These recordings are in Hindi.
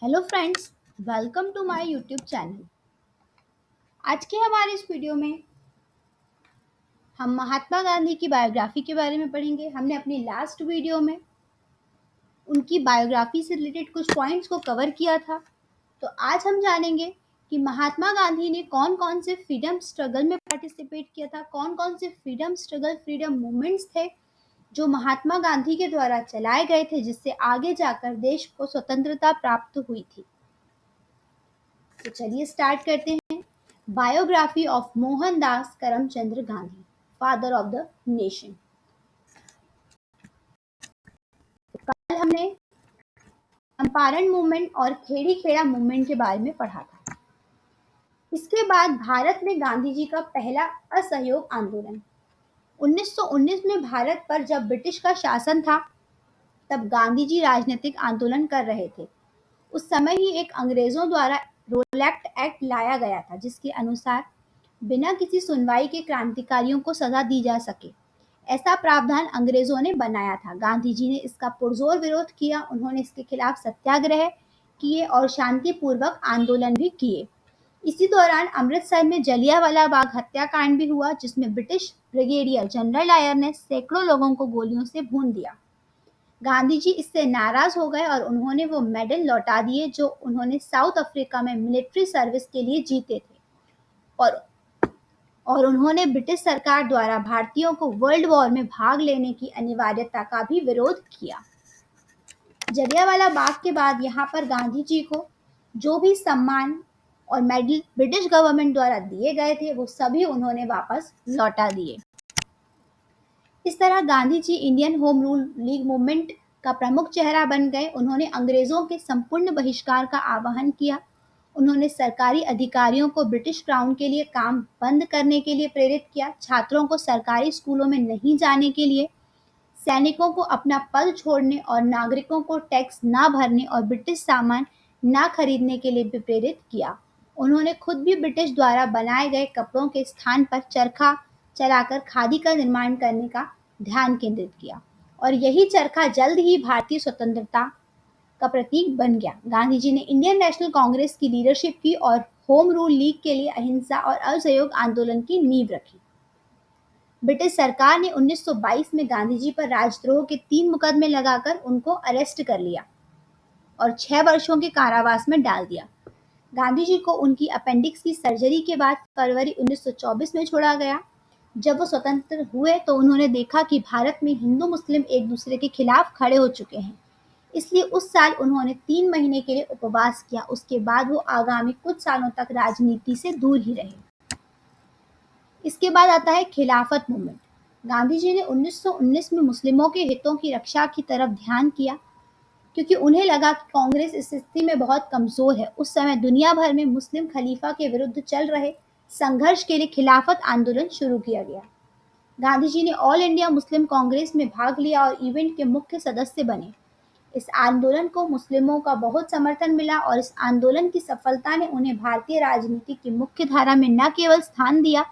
Hello friends, welcome to my YouTube channel. आज के हमारे इस वीडियो में हम महात्मा गांधी की बायोग्राफी के बारे में पढ़ेंगे। हमने अपनी लास्ट वीडियो में उनकी बायोग्राफी से रिलेटेड कुछ पॉइंट्स को कवर किया था। तो आज हम जानेंगे कि महात्मा गांधी ने कौन कौन से फ्रीडम स्ट्रगल में पार्टिसिपेट किया था, कौन कौन से फ्रीडम मूवमेंट्स थे जो महात्मा गांधी के द्वारा चलाए गए थे, जिससे आगे जाकर देश को स्वतंत्रता प्राप्त हुई थी। तो चलिए स्टार्ट करते हैं। Biography of Mohandas Karamchand Gandhi, father of the nation. कल हमने चंपारण मूवमेंट और खेड़ी खेड़ा मूवमेंट के बारे में पढ़ा था। इसके बाद भारत में गांधी जी का पहला असहयोग आंदोलन 1919 में भारत पर जब ब्रिटिश का शासन था, तब गांधी जी राजनीतिक आंदोलन कर रहे थे। उस समय ही एक अंग्रेजों द्वारा रोलैक्ट एक्ट लाया गया था, जिसके अनुसार बिना किसी सुनवाई के क्रांतिकारियों को सजा दी जा सके, ऐसा प्रावधान अंग्रेजों ने बनाया था। गांधी जी ने इसका पुरजोर विरोध किया। उन्होंने इसके खिलाफ सत्याग्रह किए और शांतिपूर्वक आंदोलन भी किए। इसी दौरान अमृतसर में जलियांवाला बाग हत्याकांड भी हुआ, जिसमें ब्रिटिश ब्रिगेडियर जनरल डायर ने सैकड़ों लोगों को गोलियों से भून दिया। गांधी जी इससे नाराज हो गए और उन्होंने वो मेडल लौटा दिए जो उन्होंने साउथ अफ्रीका में मिलिट्री सर्विस के लिए जीते थे, और उन्होंने ब्रिटिश सरकार द्वारा भारतीयों को वर्ल्ड वॉर में भाग लेने की अनिवार्यता का भी विरोध किया। जलियांवाला बाग के बाद यहाँ पर गांधी जी को जो भी सम्मान और मेडल ब्रिटिश गवर्नमेंट द्वारा दिए गए थे, वो सभी उन्होंने वापस लौटा दिए। इस तरह Gandhi ji Indian home rule league movement का प्रमुख चेहरा बन गए। उन्होंने अंग्रेजों के संपूर्ण बहिष्कार का आह्वान किया। उन्होंने सरकारी अधिकारियों को ब्रिटिश क्राउन के लिए काम बंद करने के लिए प्रेरित किया, छात्रों को सरकारी स्कूलों में नहीं जाने के लिए, सैनिकों को अपना पद छोड़ने और नागरिकों को टैक्स ना भरने और ब्रिटिश सामान ना खरीदने के लिए भी प्रेरित किया। उन्होंने खुद भी ब्रिटिश द्वारा बनाए गए कपड़ों के स्थान पर चरखा चलाकर खादी का निर्माण करने का ध्यान केंद्रित किया, और यही चरखा जल्द ही भारतीय स्वतंत्रता का प्रतीक बन गया। गांधी जी ने इंडियन नेशनल कांग्रेस की लीडरशिप की और होम रूल लीग के लिए अहिंसा और असहयोग आंदोलन की नींव रखी। ब्रिटिश सरकार ने 1922 में गांधी जी पर राजद्रोह के 3 मुकदमे लगाकर उनको अरेस्ट कर लिया और 6 वर्षों के कारावास में डाल दिया। गांधी जी को उनकी अपेंडिक्स की सर्जरी के बाद फरवरी 1924 में छोड़ा गया। जब वो स्वतंत्र हुए तो उन्होंने देखा कि भारत में हिंदू मुस्लिम एक दूसरे के खिलाफ खड़े हो चुके हैं, इसलिए उस साल उन्होंने 3 महीने के लिए उपवास किया। उसके बाद वो आगामी कुछ सालों तक राजनीति से दूर ही रहे। इसके बाद आता है खिलाफत मूवमेंट। गांधी जी ने 1919 में मुस्लिमों के हितों की रक्षा की तरफ ध्यान किया, क्योंकि उन्हें लगा कि कांग्रेस इस स्थिति में बहुत कमजोर है। उस समय दुनिया भर में मुस्लिम खलीफा के विरुद्ध चल रहे संघर्ष के लिए खिलाफत आंदोलन शुरू किया गया। गांधी जी ने ऑल इंडिया मुस्लिम कांग्रेस में भाग लिया और इवेंट के मुख्य सदस्य बने। इस आंदोलन को मुस्लिमों का बहुत समर्थन मिला और इस आंदोलन की सफलता ने उन्हें भारतीय राजनीति की मुख्य धारा में न केवल स्थान दिया,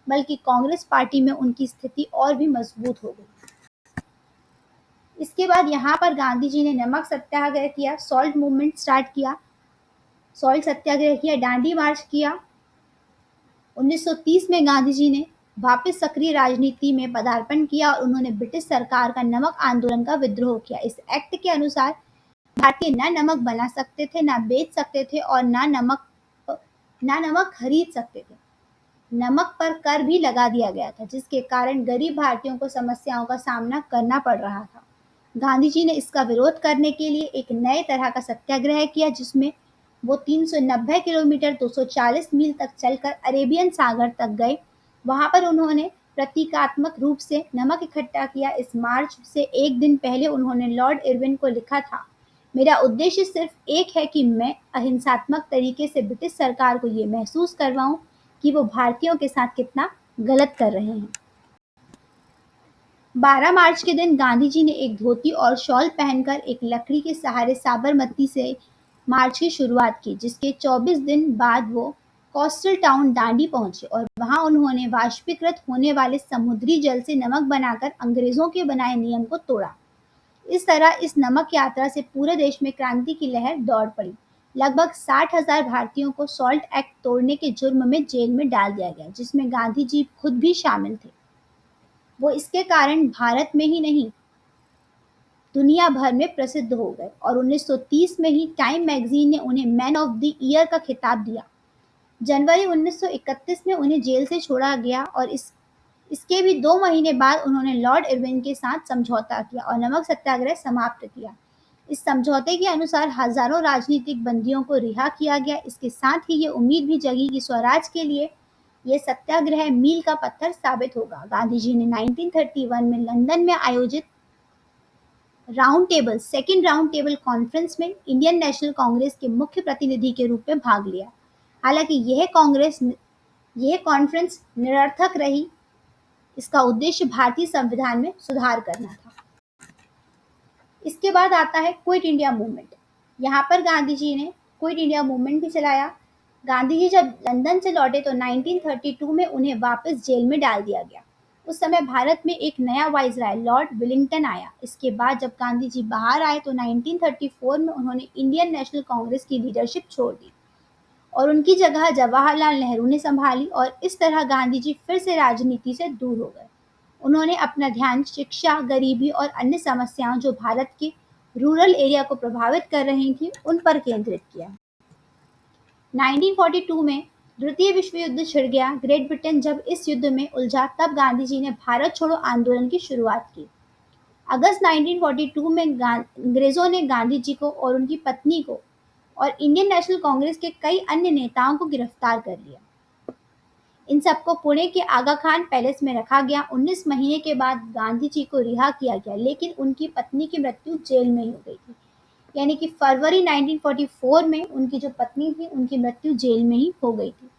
बल्कि कांग्रेस पार्टी में उनकी स्थिति और भी मजबूत हो गई। इसके बाद यहाँ पर गांधी जी ने नमक सत्याग्रह किया, सॉल्ट मूवमेंट स्टार्ट किया, सॉल्ट सत्याग्रह किया, दांडी मार्च किया। 1930 में गांधी जी ने वापस सक्रिय राजनीति में पदार्पण किया और उन्होंने ब्रिटिश सरकार का नमक आंदोलन का विद्रोह किया। इस एक्ट के अनुसार भारतीय न नमक बना सकते थे, न बेच सकते थे और न नमक खरीद सकते थे। नमक पर कर भी लगा दिया गया था, जिसके कारण गरीब भारतीयों को समस्याओं का सामना करना पड़ रहा था। गांधी जी ने इसका विरोध करने के लिए एक नए तरह का सत्याग्रह किया, जिसमें वो 390 किलोमीटर 240 मील तक चलकर अरेबियन सागर तक गए। वहां पर उन्होंने प्रतीकात्मक रूप से नमक इकट्ठा किया। इस मार्च से एक दिन पहले उन्होंने लॉर्ड इरविन को लिखा था, मेरा उद्देश्य सिर्फ एक है कि मैं अहिंसात्मक तरीके से ब्रिटिश सरकार को ये महसूस करवाऊं कि वो भारतीयों के साथ कितना गलत कर रहे हैं। 12 मार्च के दिन गांधी जी ने एक धोती और शॉल पहनकर एक लकड़ी के सहारे साबरमती से मार्च की शुरुआत की, जिसके 24 दिन बाद वो कोस्टल टाउन दांडी पहुंचे और वहां उन्होंने वाष्पीकृत होने वाले समुद्री जल से नमक बनाकर अंग्रेजों के बनाए नियम को तोड़ा। इस तरह इस नमक यात्रा से पूरे देश में क्रांति की लहर दौड़ पड़ी। लगभग 60,000 भारतीयों को सॉल्ट एक्ट तोड़ने के जुर्म में जेल में डाल दिया गया, जिसमें गांधी जी खुद भी शामिल थे। वो इसके कारण भारत में ही नहीं, दुनिया भर में प्रसिद्ध हो गए और 1930 में ही टाइम मैगजीन ने उन्हें मैन ऑफ द ईयर का खिताब दिया। जनवरी 1931 में उन्हें जेल से छोड़ा गया और इसके भी 2 महीने बाद उन्होंने लॉर्ड इरविन के साथ समझौता किया और नमक सत्याग्रह समाप्त किया। इस समझौते के अनुसार हजारों राजनीतिक बंदियों को रिहा किया गया। इसके साथ ही ये उम्मीद भी जगी कि स्वराज के लिए ये सत्याग्रह मील का पत्थर साबित होगा। गांधी जी ने 1931 में लंदन में आयोजित सेकेंड राउंड टेबल कॉन्फ्रेंस में इंडियन नेशनल कांग्रेस के मुख्य प्रतिनिधि के रूप में भाग लिया। हालांकि यह कॉन्फ्रेंस निरर्थक रही। इसका उद्देश्य भारतीय संविधान में सुधार करना था। इसके बाद आता है क्विट इंडिया मूवमेंट। यहाँ पर गांधी जी ने क्विट इंडिया मूवमेंट भी चलाया। गांधी जी जब लंदन से लौटे तो 1932 में उन्हें वापस जेल में डाल दिया गया। उस समय भारत में एक नया वाइसराय लॉर्ड विलिंगटन आया। इसके बाद जब गांधी जी बाहर आए तो 1934 में उन्होंने इंडियन नेशनल कांग्रेस की लीडरशिप छोड़ दी और उनकी जगह जवाहरलाल नेहरू ने संभाली और इस तरह गांधी जी फिर से राजनीति से दूर हो गए। उन्होंने अपना ध्यान शिक्षा, गरीबी और अन्य समस्याओं जो भारत के रूरल एरिया को प्रभावित कर रही थी, उन पर केंद्रित किया। 1942 में द्वितीय विश्व युद्ध छिड़ गया। ग्रेट ब्रिटेन जब इस युद्ध में उलझा तब गांधी जी ने भारत छोड़ो आंदोलन की शुरुआत की। अगस्त 1942 में अंग्रेजों ने गांधी जी को और उनकी पत्नी को और इंडियन नेशनल कांग्रेस के कई अन्य नेताओं को गिरफ्तार कर लिया। इन सबको पुणे के आगा खान पैलेस में रखा गया। 19 महीने के बाद गांधी जी को रिहा किया गया, लेकिन उनकी पत्नी की मृत्यु जेल में ही हो गई थी। यानी कि फरवरी 1944 में उनकी जो पत्नी थी, उनकी मृत्यु जेल में ही हो गई थी।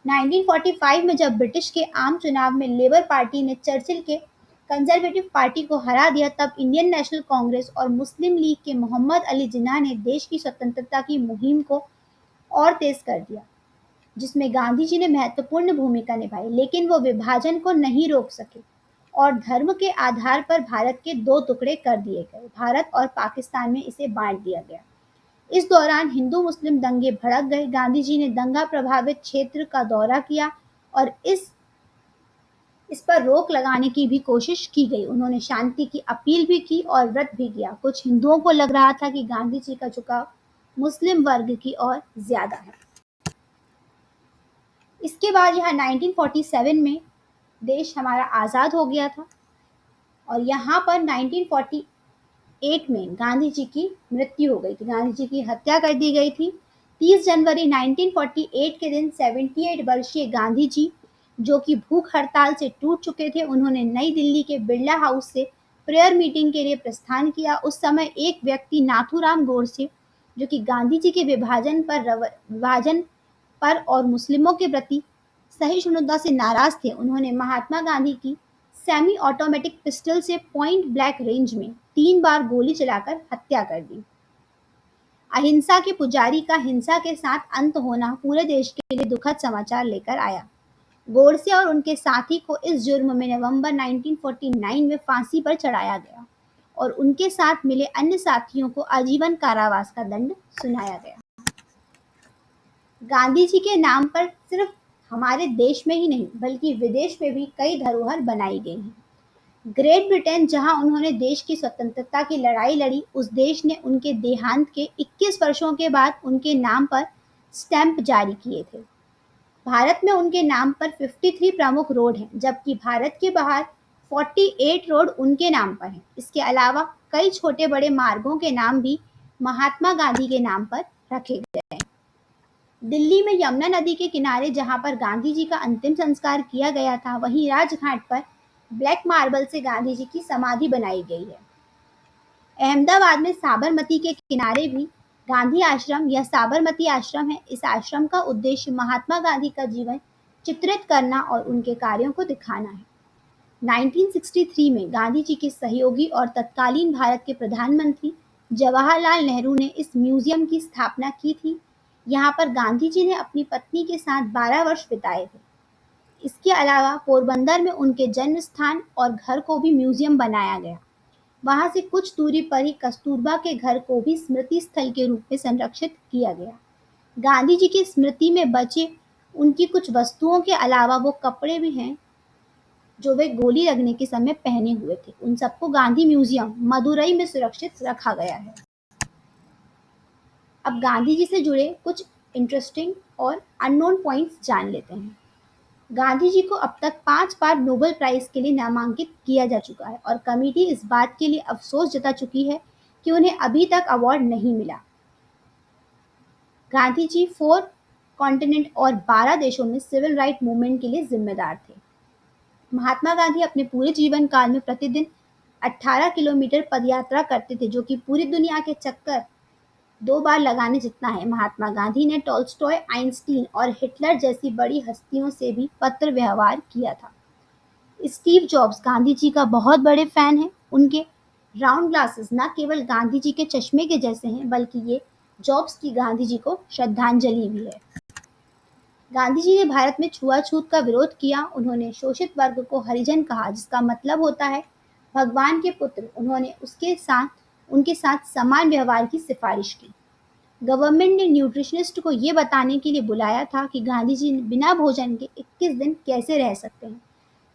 1945 में जब ब्रिटिश के आम चुनाव में लेबर पार्टी ने चर्चिल के कंजर्वेटिव पार्टी को हरा दिया, तब इंडियन नेशनल कांग्रेस और मुस्लिम लीग के मोहम्मद अली जिन्ना ने देश की स्वतंत्रता की मुहिम को और तेज कर दिया, जिसमें गांधी जी ने महत्वपूर्ण भूमिका निभाई। लेकिन वो विभाजन को नहीं रोक सके और धर्म के आधार पर भारत के 2 टुकड़े कर दिए गए। भारत और पाकिस्तान में इसे बांट दिया गया। इस दौरान हिंदू मुस्लिम दंगे भड़क गए। गांधी जी ने दंगा प्रभावित क्षेत्र का दौरा किया और इस पर रोक लगाने की भी कोशिश की गई। उन्होंने शांति की अपील भी की और व्रत भी किया। कुछ हिंदुओं को लग रहा था कि गांधी जी का झुकाव मुस्लिम वर्ग की ओर ज्यादा है। इसके बाद यहाँ 1947 में देश हमारा आज़ाद हो गया था और यहाँ पर 1948 में गांधी जी की मृत्यु हो गई थी। गांधी जी की हत्या कर दी गई थी। 30 जनवरी 1948 के दिन 78 वर्षीय गांधी जी, जो कि भूख हड़ताल से टूट चुके थे, उन्होंने नई दिल्ली के बिरला हाउस से प्रेयर मीटिंग के लिए प्रस्थान किया। उस समय एक व्यक्ति नाथूराम गोडसे, जो कि गांधी जी के विभाजन पर और मुस्लिमों के प्रति सहिष्णुता से नाराज थे, उन्होंने महात्मा गांधी की सेमी ऑटोमेटिक पिस्टल से पॉइंट ब्लैंक रेंज में 3 बार गोली चलाकर हत्या कर दी। अहिंसा के पुजारी का हिंसा के साथ अंत होना पूरे देश के लिए दुखद समाचार लेकर आया। गोडसे और उनके साथी को इस जुर्म में नवंबर 1949 में फांसी पर चढ़ाया गया और उनके साथ मिले अन्य साथियों को आजीवन कारावास का दंड सुनाया गया। गांधी जी के नाम पर सिर्फ हमारे देश में ही नहीं बल्कि विदेश में भी कई धरोहर बनाई गई हैं। ग्रेट ब्रिटेन, जहां उन्होंने देश की स्वतंत्रता की लड़ाई लड़ी, उस देश ने उनके देहांत के 21 वर्षों के बाद उनके नाम पर स्टैंप जारी किए थे। भारत में उनके नाम पर 53 प्रमुख रोड हैं, जबकि भारत के बाहर 48 रोड उनके नाम पर हैं। इसके अलावा कई छोटे बड़े मार्गों के नाम भी महात्मा गांधी के नाम पर रखे गए हैं। दिल्ली में यमुना नदी के किनारे, जहां पर गांधी जी का अंतिम संस्कार किया गया था, वहीं राजघाट पर ब्लैक मार्बल से गांधी जी की समाधि बनाई गई है। अहमदाबाद में साबरमती के किनारे भी गांधी आश्रम या साबरमती आश्रम है। इस आश्रम का उद्देश्य महात्मा गांधी का जीवन चित्रित करना और उनके कार्यों को दिखाना है। 1963 में गांधी जी के सहयोगी और तत्कालीन भारत के प्रधानमंत्री जवाहरलाल नेहरू ने इस म्यूजियम की स्थापना की थी। यहाँ पर गांधी जी ने अपनी पत्नी के साथ 12 वर्ष बिताए थे। इसके अलावा पोरबंदर में उनके जन्म स्थान और घर को भी म्यूजियम बनाया गया। वहां से कुछ दूरी पर ही कस्तूरबा के घर को भी स्मृति स्थल के रूप में संरक्षित किया गया। गांधी जी की स्मृति में बचे उनकी कुछ वस्तुओं के अलावा वो कपड़े भी हैं जो वे गोली लगने के समय पहने हुए थे। उन सबको गांधी म्यूजियम मदुरई में सुरक्षित रखा गया है। अब गांधी जी से जुड़े कुछ इंटरेस्टिंग और अननोन पॉइंट्स जान लेते हैं। गांधी जी को अब तक 5 बार नोबेल प्राइज के लिए नामांकित किया जा चुका है और कमेटी इस बात के लिए अफसोस जता चुकी है कि उन्हें अभी तक अवार्ड नहीं मिला। गांधी जी 4 कॉन्टिनेंट और 12 देशों में सिविल राइट मूवमेंट के लिए जिम्मेदार थे। महात्मा गांधी अपने पूरे जीवन काल में प्रतिदिन 18 किलोमीटर पदयात्रा करते थे, जो कि पूरी दुनिया के चक्कर 2 बार लगाने जितना है। महात्मा गांधी ने टॉल्स्टॉय, आइंस्टीन और हिटलर जैसी बड़ी हस्तियों से भी पत्र व्यवहार किया था। स्टीव जॉब्स गांधी जी का बहुत बड़े फैन हैं। उनके राउंड ग्लासेस न केवल गांधी जी के चश्मे के जैसे हैं, बल्कि ये जॉब्स की गांधी जी को श्रद्धांजलि भी है। गांधी जी ने भारत में छुआछूत का विरोध किया। उन्होंने शोषित वर्ग को हरिजन कहा, जिसका मतलब होता है भगवान के पुत्र। उन्होंने उनके साथ समान व्यवहार की सिफारिश की। गवर्नमेंट ने न्यूट्रिशनिस्ट को ये बताने के लिए बुलाया था कि गांधी जी बिना भोजन के 21 दिन कैसे रह सकते हैं।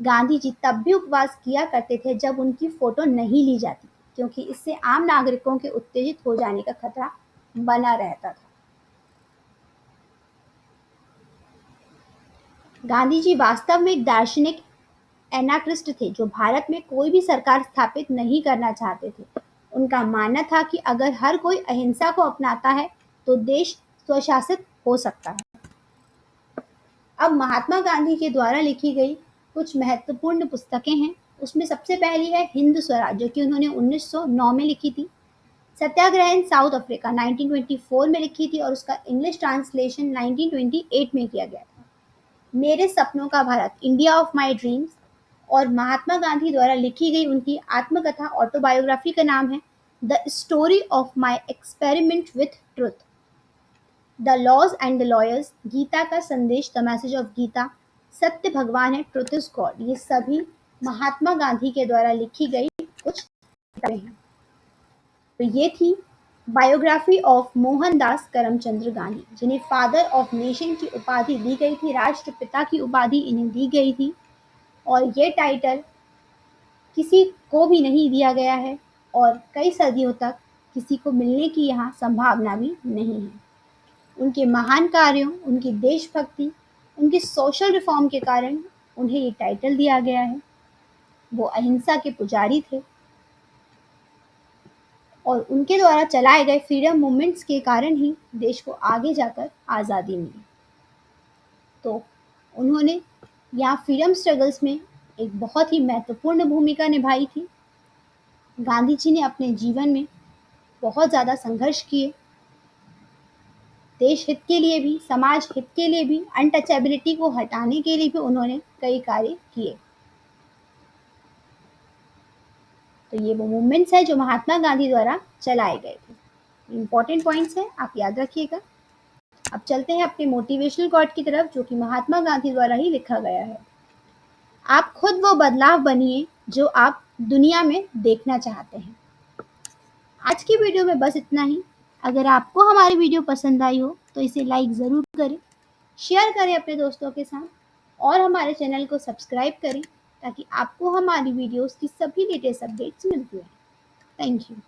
गांधी जी तब भी उपवास किया करते थे जब उनकी फोटो नहीं ली जाती थी, क्योंकि इससे आम नागरिकों के उत्तेजित हो जाने का खतरा बना रहता था। गांधी जी वास्तव में एक दार्शनिक एनाक्रिस्ट थे, जो भारत में कोई भी सरकार स्थापित नहीं करना चाहते थे। उनका मानना था कि अगर हर कोई अहिंसा को अपनाता है तो देश स्वशासित हो सकता है। अब महात्मा गांधी के द्वारा लिखी गई कुछ महत्वपूर्ण पुस्तकें हैं। उसमें सबसे पहली है हिंद स्वराज, जो कि उन्होंने 1909 में लिखी थी। सत्याग्रह इन साउथ अफ्रीका 1924 में लिखी थी और उसका इंग्लिश ट्रांसलेशन 1928 में किया गया था। मेरे सपनों का Bharat, India of my dreams, और महात्मा गांधी द्वारा लिखी गई उनकी आत्मकथा ऑटोबायोग्राफी का नाम है the story of my experiment with truth. The laws and the lawyers, Gita का संदेश, द मैसेज ऑफ गीता, सत्य भगवान है, ट्रुथ इज गॉड। ये सभी महात्मा गांधी के द्वारा लिखी गई कुछ किताबें हैं। तो ये थी बायोग्राफी ऑफ मोहनदास करमचंद गांधी, जिन्हें फादर ऑफ नेशन की उपाधि दी गई थी, राष्ट्रपिता की उपाधि इन्हें दी गई थी। और ये टाइटल किसी को भी नहीं दिया गया है और कई सदियों तक किसी को मिलने की यहाँ संभावना भी नहीं है। उनके महान कार्यों, उनकी देशभक्ति, उनके सोशल रिफॉर्म के कारण उन्हें ये टाइटल दिया गया है। वो अहिंसा के पुजारी थे और उनके द्वारा चलाए गए फ्रीडम मूवमेंट्स के कारण ही देश को आगे जाकर आज़ादी मिली। तो उन्होंने यहाँ फ्रीडम स्ट्रगल्स में एक बहुत ही महत्वपूर्ण भूमिका निभाई थी। गांधी जी ने अपने जीवन में बहुत ज़्यादा संघर्ष किए, देश हित के लिए भी, समाज हित के लिए भी, अनटचेबिलिटी को हटाने के लिए भी उन्होंने कई कार्य किए। तो ये वो मूवमेंट्स है जो महात्मा गांधी द्वारा चलाए गए थे। इंपॉर्टेंट पॉइंट्स हैं, आप याद रखिएगा। अब चलते हैं अपने मोटिवेशनल कोट की तरफ, जो कि महात्मा गांधी द्वारा ही लिखा गया है। आप खुद वो बदलाव बनिए जो आप दुनिया में देखना चाहते हैं। आज की वीडियो में बस इतना ही। अगर आपको हमारी वीडियो पसंद आई हो तो इसे लाइक ज़रूर करें, शेयर करें अपने दोस्तों के साथ और हमारे चैनल को सब्सक्राइब करें, ताकि आपको हमारी वीडियोस की सभी लेटेस्ट अपडेट्स मिलती रहें। Thank you.